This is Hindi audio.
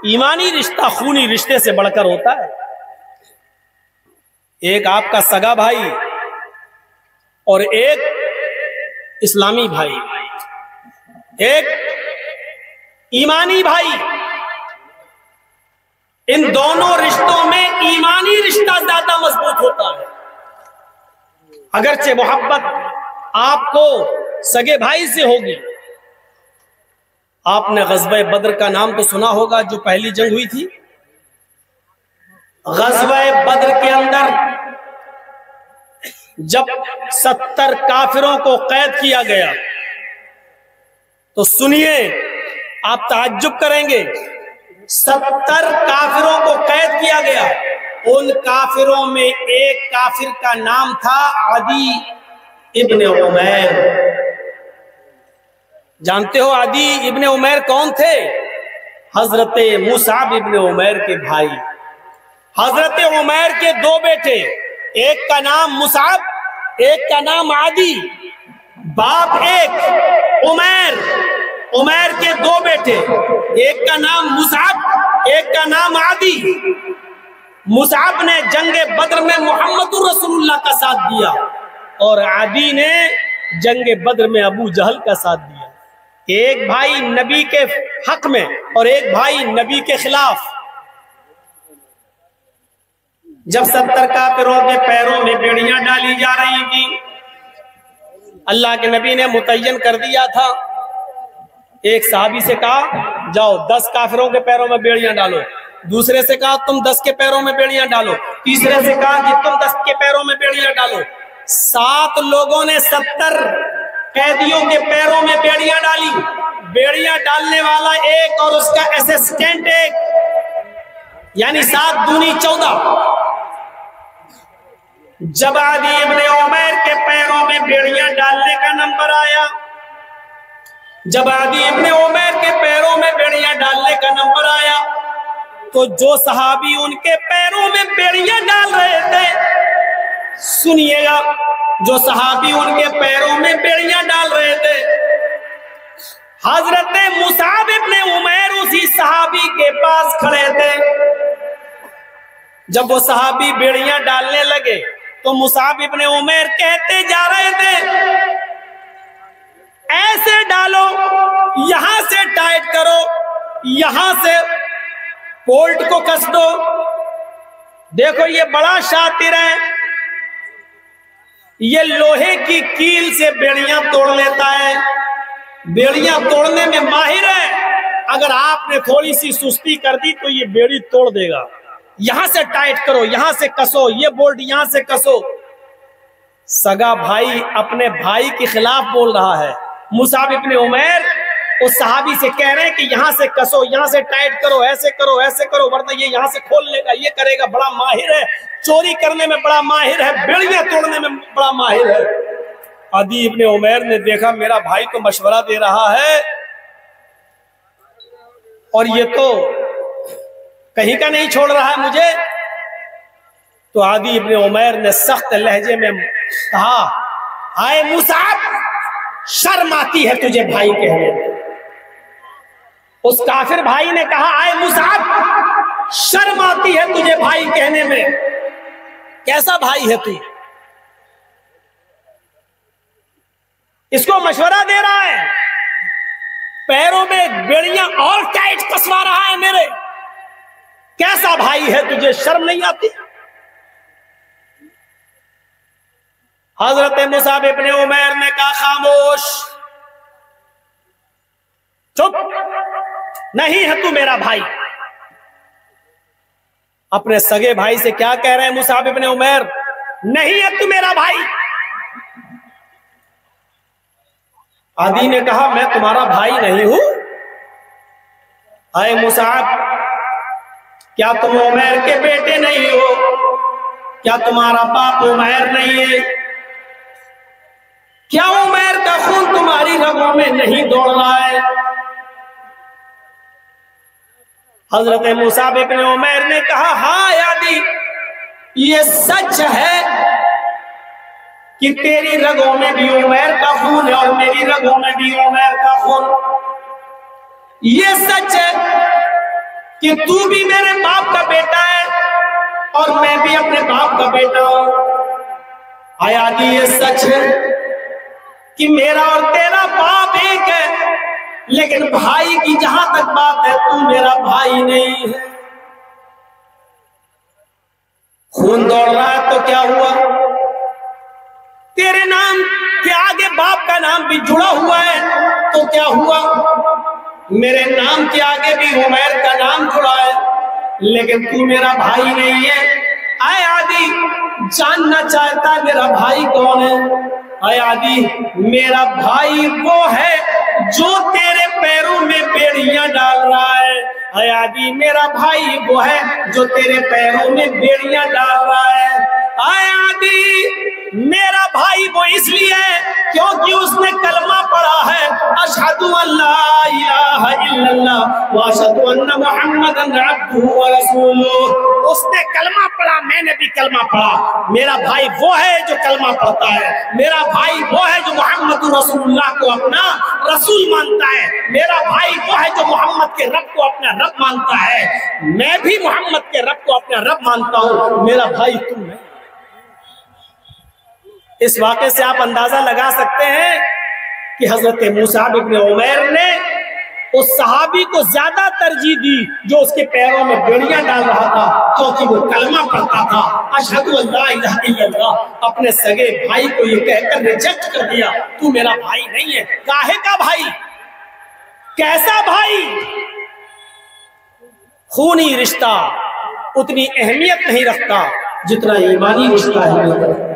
ईमानी रिश्ता खूनी रिश्ते से बढ़कर होता है। एक आपका सगा भाई और एक इस्लामी भाई, एक ईमानी भाई, इन दोनों रिश्तों में ईमानी रिश्ता ज्यादा मजबूत होता है। अगरचे मोहब्बत आपको सगे भाई से होगी। आपने ग़ज़वा बद्र का नाम तो सुना होगा, जो पहली जंग हुई थी। ग़ज़वा बद्र के अंदर जब 70 काफिरों को कैद किया गया, तो सुनिए, आप ताज्जुब करेंगे। 70 काफिरों को कैद किया गया। उन काफिरों में एक काफिर का नाम था आदी इब्ने उमैर। जानते हो आदी इब्ने उमैर कौन थे? हजरत मुसाब इब्ने उमैर के भाई। हजरत उमैर के दो बेटे, एक का नाम मुसाब, एक का नाम आदी। बाप एक, उमैर। उमैर के दो बेटे, एक का नाम मुसाब, एक का नाम आदी। मुसाब ने जंगे बद्र में मोहम्मदुर रसूलुल्लाह का साथ दिया और आदी ने जंगे बद्र में अबू जहल का साथ दिया। एक भाई नबी के हक में और एक भाई नबी के खिलाफ। जब 70 काफिरों के पैरों में बेड़ियां डाली जा रही थी, अल्लाह के नबी ने मुतय्यन कर दिया था। एक सहाबी से कहा, जाओ 10 काफिरों के पैरों में बेड़ियां डालो। दूसरे से कहा, तुम 10 के पैरों में बेड़ियां डालो। तीसरे से कहा कि तुम 10 के पैरों में बेड़ियां डालो। 7 लोगों ने 70 कैदियों के पैरों में बेड़ियां डाली। बेड़ियां डालने वाला एक और उसका असिस्टेंट एक, यानी 7 दूनी 14। जब आदी इब्ने उमैर के पैरों में बेड़ियां डालने का नंबर आया, जब आदी इब्ने उमैर के पैरों में बेड़ियां डालने का नंबर आया, तो जो सहाबी उनके पैरों में बेड़ियां डाल रहे थे, सुनिएगा, जो सहाबी उनके पैरों में बेड़ियां डाल रहे थे, हजरत मुसाब इब्ने उमैर उसी सहाबी के पास खड़े थे। जब वो सहाबी बेड़ियां डालने लगे, तो मुसाब इब्ने उमैर कहते जा रहे थे, ऐसे डालो, यहां से टाइट करो, यहां से बोल्ट को कस दो। देखो ये बड़ा शातिर है, ये लोहे की कील से बेड़ियां तोड़ लेता है, बेड़ियां तोड़ने में माहिर है। अगर आपने थोड़ी सी सुस्ती कर दी तो ये बेड़ी तोड़ देगा। यहां से टाइट करो, यहां से कसो, ये बोल्ट यहां से कसो। सगा भाई अपने भाई के खिलाफ बोल रहा है। मुसाब इब्ने उमैर उस सहाबी से कह रहे हैं कि यहां से कसो, यहां से टाइट करो, ऐसे करो, ऐसे करो, वरना ये यहां से खोल लेगा, ये करेगा। बड़ा माहिर है, चोरी करने में बड़ा माहिर है, बेड़ियां तोड़ने में बड़ा माहिर है। आदी इब्ने उमैर ने देखा मेरा भाई तो मशवरा दे रहा है और ये तो कहीं का नहीं छोड़ रहा है मुझे। तो आदी इब्ने उमैर ने सख्त लहजे में कहा, आए मुसाब, शर्म आती है तुझे भाई कहने में। उस काफिर भाई ने कहा, आए मुसाब, शर्म आती है तुझे भाई कहने में। कैसा भाई है तू? इसको मशवरा दे रहा है, पैरों में बेड़ियां और टाइट कसवा रहा है मेरे। कैसा भाई है तुझे, शर्म नहीं आती? हजरत मुसाब इब्ने उमैर ने कहा, खामोश, चुप, नहीं है तू मेरा भाई। अपने सगे भाई से क्या कह रहे हैं मुसाब इब्ने उमैर? नहीं है तू मेरा भाई। आदी ने कहा, मैं तुम्हारा भाई नहीं हूं। आए मुसाब, क्या तुम उमैर के बेटे नहीं हो? क्या तुम्हारा बाप उमैर नहीं है? क्या उमैर का खून तुम्हारी रगों में नहीं दौड़ रहा है? हजरत मुसाब इब्ने उमैर ने कहा, हाँ आदी, ये सच है कि तेरी रगों में भी उमैर का खून है और मेरी रगों में भी उमैर का खून। ये सच है कि तू भी मेरे बाप का बेटा है और मैं भी अपने बाप का बेटा हूं। आयादी ये सच है कि मेरा और तेरा बाप एक है, लेकिन भाई की जहां तक बात है, तू मेरा भाई नहीं है। खून दौड़ रहा है तो क्या हुआ, तेरे नाम के आगे बाप का नाम भी जुड़ा हुआ है तो क्या हुआ, मेरे नाम के आगे भी उमैर का नाम जुड़ा है, लेकिन तू मेरा भाई नहीं है। आए आदि जानना चाहता है मेरा भाई कौन है। आए आदि मेरा भाई वो है जो तेरे पैरों में बेड़ियां डाल रहा है। आए आदि मेरा भाई वो है जो तेरे पैरों में बेड़ियां डाल रहा है। आए आदि मेरा भाई वो इसलिए है क्योंकि उसने कलमा पढ़ा है, अशहदु अल्ला इलाहा इल्लल्लाह व अशहदु अन्ना मुहम्मदन अब्दुहु व रसूलुहु। उसने कलमा पढ़ा, मैंने भी कलमा पढ़ा। मेरा भाई वो है जो कलमा पढ़ता है, मेरा भाई वो है जो मोहम्मद रसूलुल्लाह को अपना रसूल मानता है, मेरा भाई वो है जो मोहम्मद के रब को अपना रब मानता है। मैं भी मोहम्मद के रब को अपना रब मानता हूं, मेरा भाई तू है। इस वाक़े से आप अंदाजा लगा सकते हैं कि हजरत मुसाब इब्न उमैर ने उस सहाबी को ज्यादा तरजीह दी जो उसके पैरों में बेड़ियां डाल रहा था, क्योंकि वो कलमा पढ़ता था, अशहदु अल्ला इलाहा इल्लल्लाह। अपने सगे भाई को ये कहकर रिजेक्ट कर दिया, तू मेरा भाई नहीं है। काहे का भाई, कैसा भाई? खूनी रिश्ता उतनी अहमियत नहीं रखता जितना ईमानी रिश्ता है।